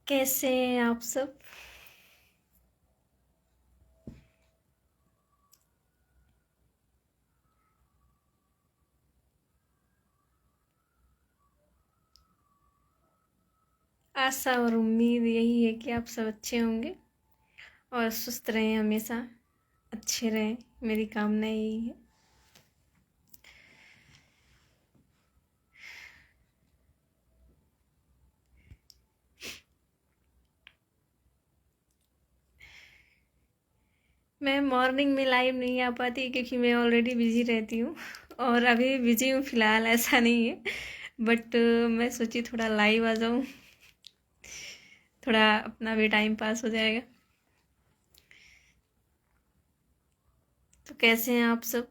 कैसे हैं आप सब। आशा और उम्मीद यही है कि आप सब अच्छे होंगे और स्वस्थ रहें, हमेशा अच्छे रहें। मेरी कामना यही है। मैं मॉर्निंग में लाइव नहीं आ पाती क्योंकि मैं ऑलरेडी बिजी रहती हूँ और अभी बिजी हूँ फ़िलहाल, ऐसा नहीं है। बट मैं सोची थोड़ा लाइव आ जाऊँ, थोड़ा अपना भी टाइम पास हो जाएगा। तो कैसे हैं आप सब।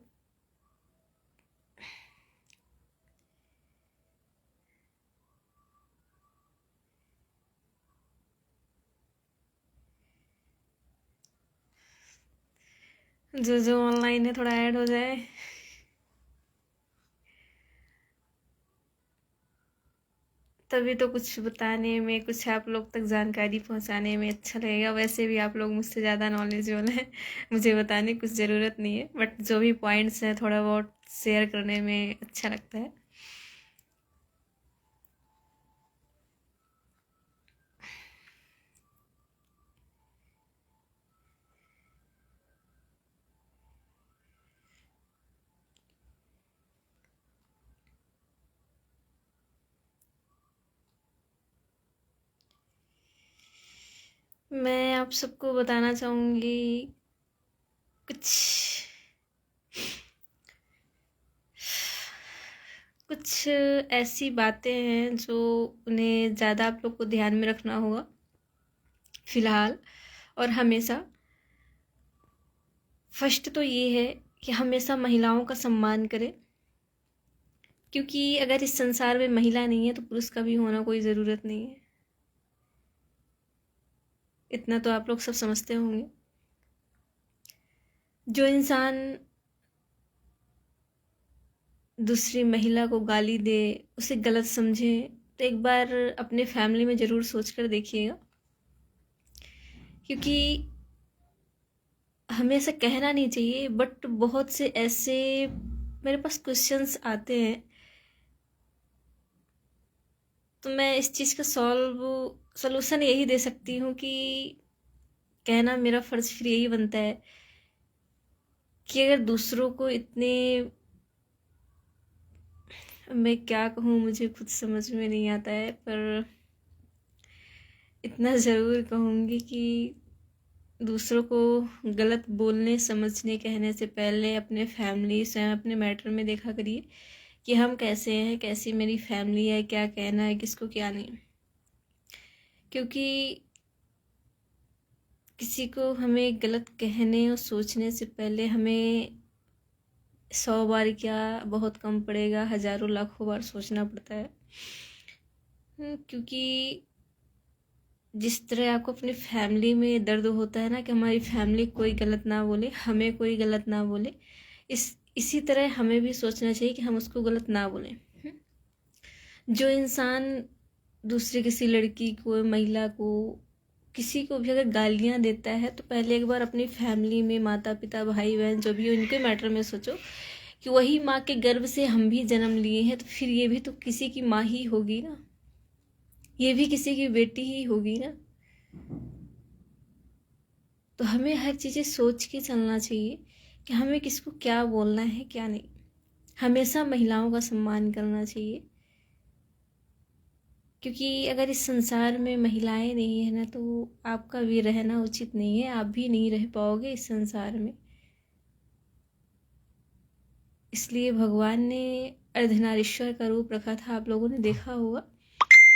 जो जो ऑनलाइन है थोड़ा ऐड हो जाए। तभी तो कुछ बताने में, कुछ आप लोग तक जानकारी पहुंचाने में अच्छा लगेगा। वैसे भी आप लोग मुझसे ज़्यादा नॉलेजेबल हैं, मुझे बताने की कुछ ज़रूरत नहीं है, बट जो भी पॉइंट्स हैं थोड़ा बहुत शेयर करने में अच्छा लगता है। मैं आप सबको बताना चाहूँगी कुछ कुछ ऐसी बातें हैं जो उन्हें ज़्यादा आप लोग को ध्यान में रखना होगा फ़िलहाल और हमेशा। फर्स्ट तो ये है कि हमेशा महिलाओं का सम्मान करें, क्योंकि अगर इस संसार में महिला नहीं है तो पुरुष का भी होना कोई ज़रूरत नहीं है। इतना तो आप लोग सब समझते होंगे। जो इंसान दूसरी महिला को गाली दे, उसे गलत समझे, तो एक बार अपने फैमिली में ज़रूर सोच कर देखिएगा। क्योंकि हमें ऐसा कहना नहीं चाहिए, बट बहुत से ऐसे मेरे पास क्वेश्चंस आते हैं, तो मैं इस चीज़ का सॉल्यूशन यही दे सकती हूँ कि कहना मेरा फ़र्ज़ फिर यही बनता है कि अगर दूसरों को इतने, मैं क्या कहूँ, मुझे खुद समझ में नहीं आता है, पर इतना ज़रूर कहूँगी कि दूसरों को गलत बोलने, समझने, कहने से पहले अपने फैमिली से, अपने मैटर में देखा करिए कि हम कैसे हैं, कैसी मेरी फैमिली है, क्या कहना है किसको, क्या नहीं। क्योंकि किसी को हमें गलत कहने और सोचने से पहले हमें 100 बार क्या, बहुत कम पड़ेगा, हज़ारों लाखों बार सोचना पड़ता है। क्योंकि जिस तरह आपको अपनी फैमिली में दर्द होता है ना कि हमारी फैमिली कोई गलत ना बोले, हमें कोई गलत ना बोले, इसी तरह हमें भी सोचना चाहिए कि हम उसको गलत ना बोलें। जो इंसान दूसरी किसी लड़की को, महिला को, किसी को भी अगर गालियाँ देता है तो पहले एक बार अपनी फैमिली में माता पिता, भाई बहन जो भी हो, इनके मैटर में सोचो कि वही माँ के गर्भ से हम भी जन्म लिए हैं, तो फिर ये भी तो किसी की माँ ही होगी ना, ये भी किसी की बेटी ही होगी ना। तो हमें हर चीज़ें सोच के चलना चाहिए कि हमें किसको क्या बोलना है, क्या नहीं। हमेशा महिलाओं का सम्मान करना चाहिए, क्योंकि अगर इस संसार में महिलाएं नहीं है ना तो आपका भी रहना उचित नहीं है, आप भी नहीं रह पाओगे इस संसार में। इसलिए भगवान ने अर्धनारीश्वर का रूप रखा था, आप लोगों ने देखा होगा,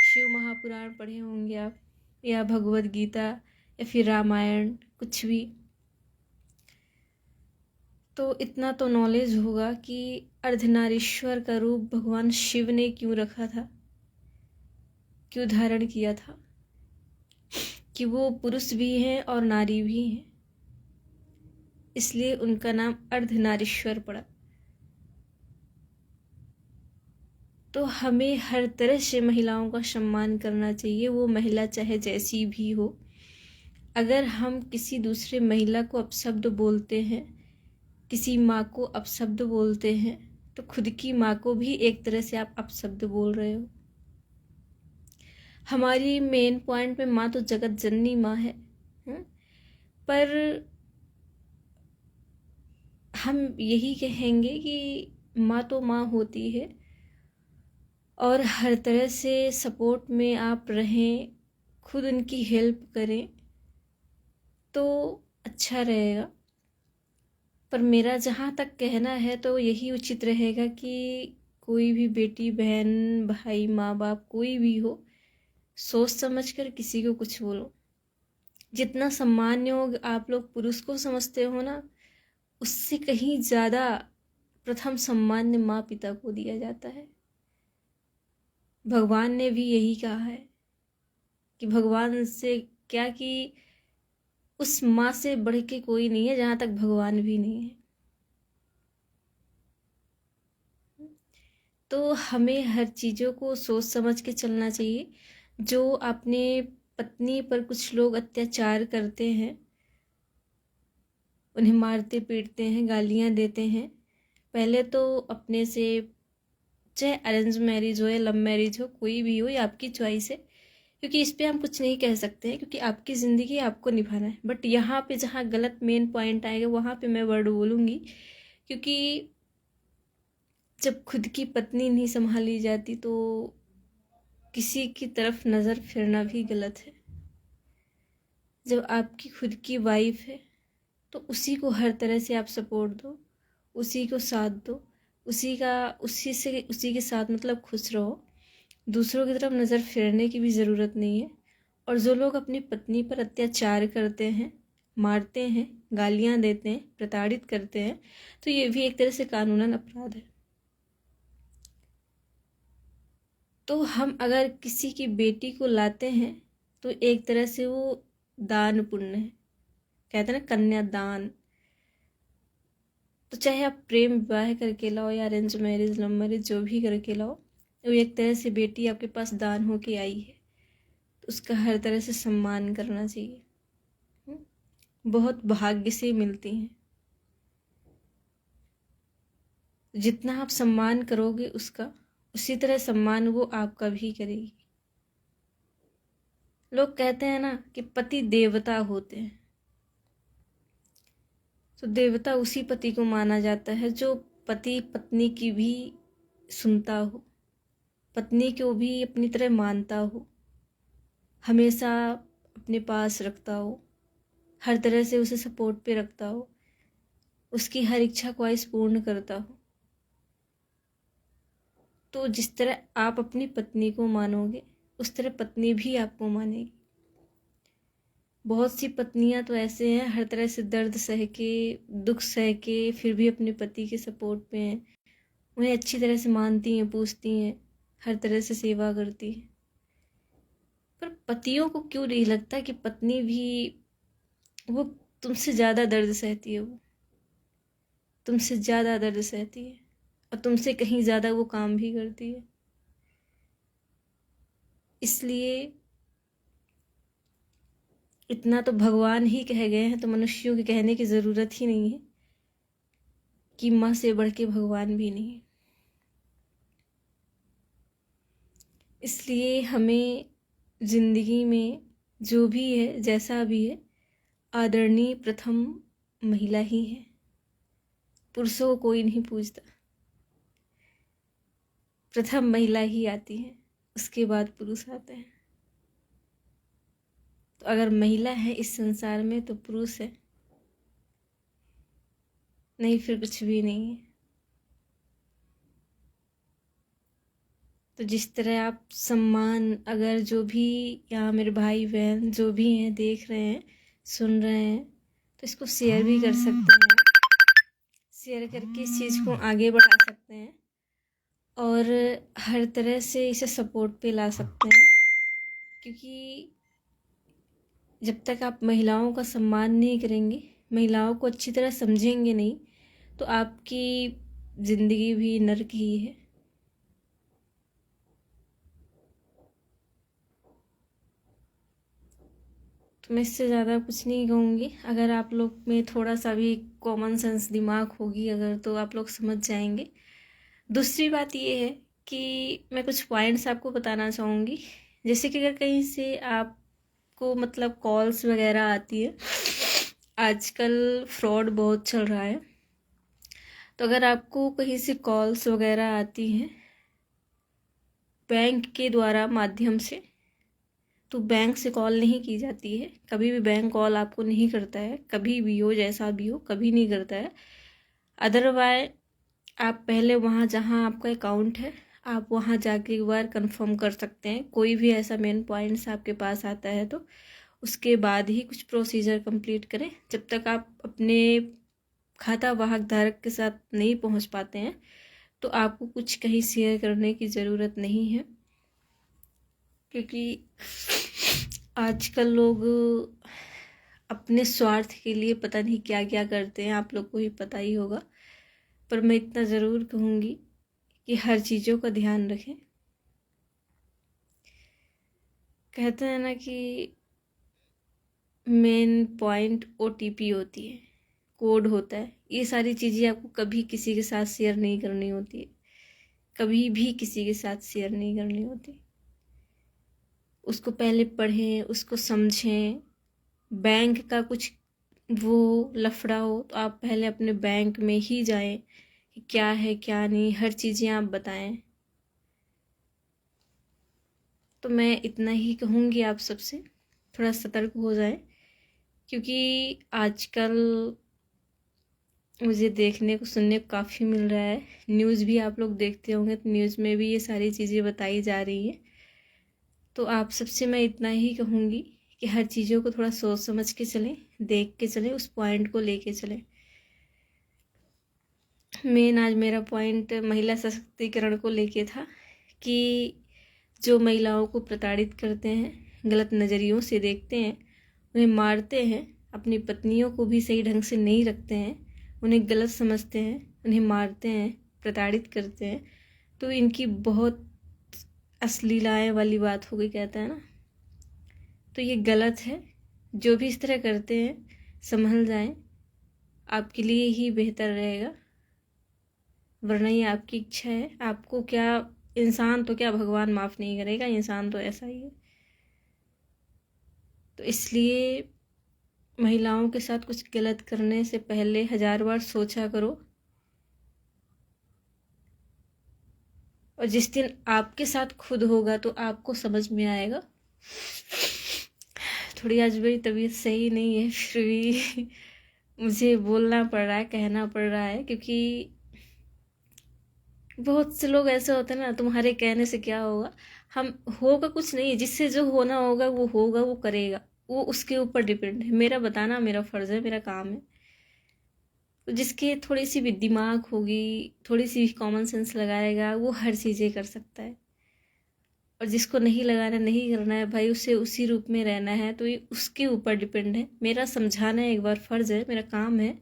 शिव महापुराण पढ़े होंगे आप, या भगवत गीता, या फिर रामायण, कुछ भी। तो इतना तो नॉलेज होगा कि अर्धनारीश्वर का रूप भगवान शिव ने क्यों रखा था, क्यों धारण किया था, कि वो पुरुष भी हैं और नारी भी हैं, इसलिए उनका नाम अर्धनारीश्वर पड़ा। तो हमें हर तरह से महिलाओं का सम्मान करना चाहिए, वो महिला चाहे जैसी भी हो। अगर हम किसी दूसरे महिला को अपशब्द बोलते हैं, किसी माँ को अपशब्द बोलते हैं, तो खुद की माँ को भी एक तरह से आप अपशब्द बोल रहे हो। हमारी मेन पॉइंट में माँ तो जगत जननी माँ है, पर हम यही कहेंगे कि माँ तो माँ होती है और हर तरह से सपोर्ट में आप रहें, खुद उनकी हेल्प करें तो अच्छा रहेगा। पर मेरा जहाँ तक कहना है तो यही उचित रहेगा कि कोई भी बेटी, बहन, भाई, माँ बाप कोई भी हो, सोच समझ कर किसी को कुछ बोलो। जितना सम्मान योग आप लोग पुरुष को समझते हो ना, उससे कहीं ज़्यादा प्रथम सम्मान माँ पिता को दिया जाता है। भगवान ने भी यही कहा है कि भगवान से क्या कि उस माँ से बढ़ के कोई नहीं है, जहाँ तक भगवान भी नहीं है। तो हमें हर चीज़ों को सोच समझ के चलना चाहिए। जो अपने पत्नी पर कुछ लोग अत्याचार करते हैं, उन्हें मारते पीटते हैं, गालियाँ देते हैं, पहले तो अपने से, चाहे अरेंज मैरिज हो या लव मैरिज हो, कोई भी हो, ये आपकी चॉइस है, क्योंकि इस पे हम कुछ नहीं कह सकते हैं, क्योंकि आपकी ज़िंदगी आपको निभाना है। बट यहाँ पे जहाँ गलत मेन पॉइंट आएगा वहाँ पे मैं वर्ड बोलूँगी, क्योंकि जब खुद की पत्नी नहीं संभाली जाती तो किसी की तरफ नज़र फिरना भी गलत है। जब आपकी खुद की वाइफ है तो उसी को हर तरह से आप सपोर्ट दो, उसी को साथ दो, उसी के साथ मतलब खुश रहो। दूसरों की तरफ नज़र फेरने की भी ज़रूरत नहीं है। और जो लोग अपनी पत्नी पर अत्याचार करते हैं, मारते हैं, गालियाँ देते हैं, प्रताड़ित करते हैं, तो ये भी एक तरह से कानूनन अपराध है। तो हम अगर किसी की बेटी को लाते हैं तो एक तरह से वो दान पुण्य है, कहते हैं ना कन्यादान। तो चाहे आप प्रेम विवाह करके लाओ या अरेंज मैरिज, लव मैरिज, जो भी करके लाओ, वो एक तरह से बेटी आपके पास दान होके आई है, तो उसका हर तरह से सम्मान करना चाहिए। बहुत भाग्य से मिलती हैं। जितना आप सम्मान करोगे उसका, उसी तरह सम्मान वो आपका भी करेगी। लोग कहते हैं ना कि पति देवता होते हैं, तो देवता उसी पति को माना जाता है जो पति पत्नी की भी सुनता हो, पत्नी को भी अपनी तरह मानता हो, हमेशा अपने पास रखता हो, हर तरह से उसे सपोर्ट पे रखता हो, उसकी हर इच्छा ख्वाहिश पूर्ण करता हो। तो जिस तरह आप अपनी पत्नी को मानोगे, उस तरह पत्नी भी आपको मानेगी। बहुत सी पत्नियां तो ऐसे हैं, हर तरह से दर्द सह के, दुख सह के, फिर भी अपने पति के सपोर्ट पे हैं, उन्हें अच्छी तरह से मानती हैं, पूछती हैं, हर तरह से सेवा करती हैं। पर पतियों को क्यों नहीं लगता कि पत्नी भी, वो तुमसे ज़्यादा दर्द सहती है, वो तुमसे ज़्यादा दर्द सहती है और तुमसे कहीं ज़्यादा वो काम भी करती है। इसलिए इतना तो भगवान ही कह गए हैं, तो मनुष्यों के कहने की ज़रूरत ही नहीं है कि माँ से बढ़ के भगवान भी नहीं है। इसलिए हमें ज़िंदगी में जो भी है, जैसा भी है, आदरणीय प्रथम महिला ही है। पुरुषों को कोई नहीं पूछता, प्रथम महिला ही आती है, उसके बाद पुरुष आते हैं। तो अगर महिला है इस संसार में तो पुरुष है, नहीं फिर कुछ भी नहीं है। तो जिस तरह आप सम्मान, अगर जो भी यहाँ मेरे भाई बहन जो भी हैं देख रहे हैं, सुन रहे हैं, तो इसको शेयर भी कर सकते हैं। शेयर करके इस चीज़ को आगे बढ़ा सकते हैं और हर तरह से इसे सपोर्ट पे ला सकते हैं। क्योंकि जब तक आप महिलाओं का सम्मान नहीं करेंगे, महिलाओं को अच्छी तरह समझेंगे नहीं, तो आपकी ज़िंदगी भी नर्क ही है। तो मैं इससे ज़्यादा कुछ नहीं कहूँगी। अगर आप लोग में थोड़ा सा भी कॉमन सेंस दिमाग होगी अगर, तो आप लोग समझ जाएंगे। दूसरी बात ये है कि मैं कुछ पॉइंट्स आपको बताना चाहूँगी। जैसे कि अगर कहीं से आपको मतलब कॉल्स वगैरह आती है, आजकल फ्रॉड बहुत चल रहा है, तो अगर आपको कहीं से कॉल्स वगैरह आती हैं बैंक के द्वारा माध्यम से, तो बैंक से कॉल नहीं की जाती है। कभी भी बैंक कॉल आपको नहीं करता है, कभी भी हो, जैसा भी हो, कभी नहीं करता है। अदरवाइज आप पहले वहाँ जहाँ आपका अकाउंट है आप वहाँ जाके एक बार कंफर्म कर सकते हैं। कोई भी ऐसा मेन पॉइंट्स आपके पास आता है तो उसके बाद ही कुछ प्रोसीजर कंप्लीट करें। जब तक आप अपने खाता वाहक धारक के साथ नहीं पहुँच पाते हैं तो आपको कुछ कहीं शेयर करने की ज़रूरत नहीं है, क्योंकि आजकल लोग अपने स्वार्थ के लिए पता नहीं क्या क्या करते हैं, आप लोग को ही पता ही होगा। पर मैं इतना ज़रूर कहूँगी कि हर चीज़ों का ध्यान रखें। कहते हैं ना कि मेन पॉइंट OTP होती है, कोड होता है। ये सारी चीज़ें आपको कभी किसी के साथ शेयर नहीं करनी होती है, कभी भी किसी के साथ शेयर नहीं करनी होती। उसको पहले पढ़ें, उसको समझें। बैंक का कुछ वो लफड़ा हो तो आप पहले अपने बैंक में ही जाएं कि क्या है क्या नहीं, हर चीज़ें आप बताएं। तो मैं इतना ही कहूँगी आप सबसे, थोड़ा सतर्क हो जाएं, क्योंकि आजकल मुझे देखने को सुनने को काफ़ी मिल रहा है। न्यूज़ भी आप लोग देखते होंगे तो न्यूज़ में भी ये सारी चीज़ें बताई जा रही हैं। तो आप सबसे मैं इतना ही कहूँगी कि हर चीज़ों को थोड़ा सोच समझ के चलें, देख के चलें, उस पॉइंट को लेके चलें। मेन आज मेरा पॉइंट महिला सशक्तिकरण को लेके था कि जो महिलाओं को प्रताड़ित करते हैं, गलत नज़रियों से देखते हैं, उन्हें मारते हैं, अपनी पत्नियों को भी सही ढंग से नहीं रखते हैं, उन्हें गलत समझते हैं, उन्हें मारते हैं, प्रताड़ित करते हैं, तो इनकी बहुत अश्लीलाएँ वाली बात हो गई, कहता है ना। तो ये गलत है। जो भी इस तरह करते हैं संभल जाएं, आपके लिए ही बेहतर रहेगा। वरना ये आपकी इच्छा है। आपको क्या, इंसान तो क्या भगवान माफ़ नहीं करेगा, इंसान तो ऐसा ही है। तो इसलिए महिलाओं के साथ कुछ गलत करने से पहले 1000 बार सोचा करो। और जिस दिन आपके साथ खुद होगा तो आपको समझ में आएगा। थोड़ी आज मेरी तबीयत सही नहीं है, फिर भी मुझे बोलना पड़ रहा है, कहना पड़ रहा है, क्योंकि बहुत से लोग ऐसे होते हैं ना, तुम्हारे कहने से क्या होगा, हम होगा कुछ नहीं, जिससे जो होना होगा, वो करेगा, वो उसके ऊपर डिपेंड है। मेरा बताना मेरा फ़र्ज़ है, मेरा काम है। तो जिसके थोड़ी सी भी दिमाग होगी, थोड़ी सी भी कॉमन सेंस लगाएगा, वो हर चीज़ें कर सकता है। और जिसको नहीं लगाना, नहीं करना है भाई, उसे उसी रूप में रहना है, तो ये उसके ऊपर डिपेंड है। मेरा समझाना एक बार फ़र्ज़ है, मेरा काम है।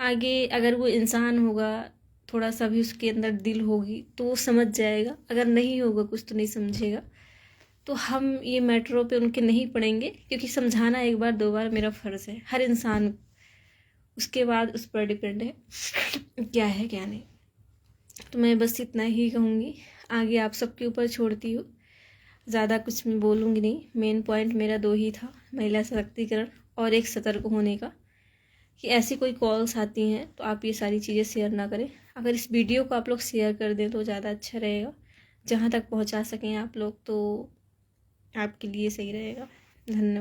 आगे अगर वो इंसान होगा, थोड़ा सा भी उसके अंदर दिल होगी तो वो समझ जाएगा। अगर नहीं होगा कुछ तो नहीं समझेगा। तो हम ये मैटरों पे उनके नहीं पड़ेंगे, क्योंकि समझाना एक बार 2 बार मेरा फ़र्ज़ है हर इंसान। उसके बाद उस पर डिपेंड है क्या है क्या नहीं। तो मैं बस इतना ही कहूँगी, आगे आप सबके ऊपर छोड़ती हूँ। ज़्यादा कुछ मैं बोलूँगी नहीं। मेन पॉइंट मेरा 2 ही था, महिला सशक्तिकरण और एक सतर्क होने का, कि ऐसी कोई कॉल्स आती हैं तो आप ये सारी चीज़ें शेयर ना करें। अगर इस वीडियो को आप लोग शेयर कर दें तो ज़्यादा अच्छा रहेगा। जहाँ तक पहुँचा सकें आप लोग तो आपके लिए सही रहेगा। धन्यवाद।